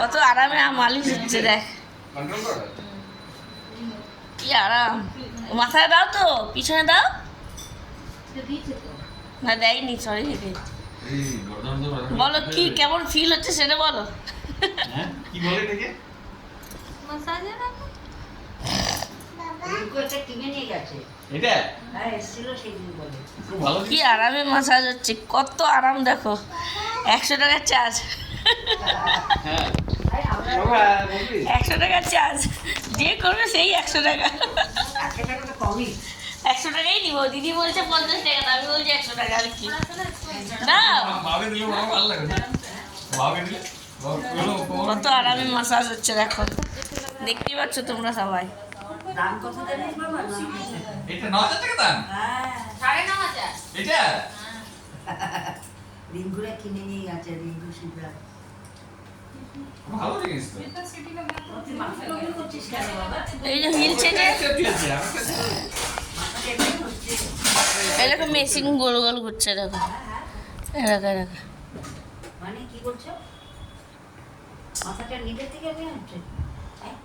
কত আরামে মালিশ হচ্ছে দেখ, কি আরাম। মাথায় দাও তো, পিছনে দাও না, দেয়নি, সরি। বলো কি কেমন ফিল হচ্ছে সেটা বলো। কি বলে এটাকে? এটা খুব ভালো কি আরামে মাসাজ হচ্ছে, কত আরাম দেখো। 100 টাকার চার্জ, হ্যাঁ 100 টাকার চার্জ, যে করবে সেই 100 টাকা। 100 টাকাই নিবো, দিদি বলছে 50 টাকা, আমি বলছি 100 টাকা, আর কি না। ভাবে দিলে আমার ভালো লাগে না, ভাবে দিলে কত আরামে মাসাজ হচ্ছে দেখো, দেখতেই পাচ্ছ তোমরা সবাই। দাম কত জানিস বাবা? এটা 9000 টাকা দাম, হ্যাঁ, 9,500 এটা রিঙ্কুরা কিনে নিয়ে গেছে, রিঙ্কু শিবরা। ভালো জিনিস তো। তুই মাথা গরম করছিস কেন বাবা? এই যে হিলছে যে, দিয়েছে আমার কাছে। মাথাটা এমনি হচ্ছে। এরকম মেশিন গোল গোল ঘুরছে দেখো, এরকম এরকম। মানে কি করছো? মাথাটা নিজে থেকে এমনি হচ্ছে? হ্যাঁ?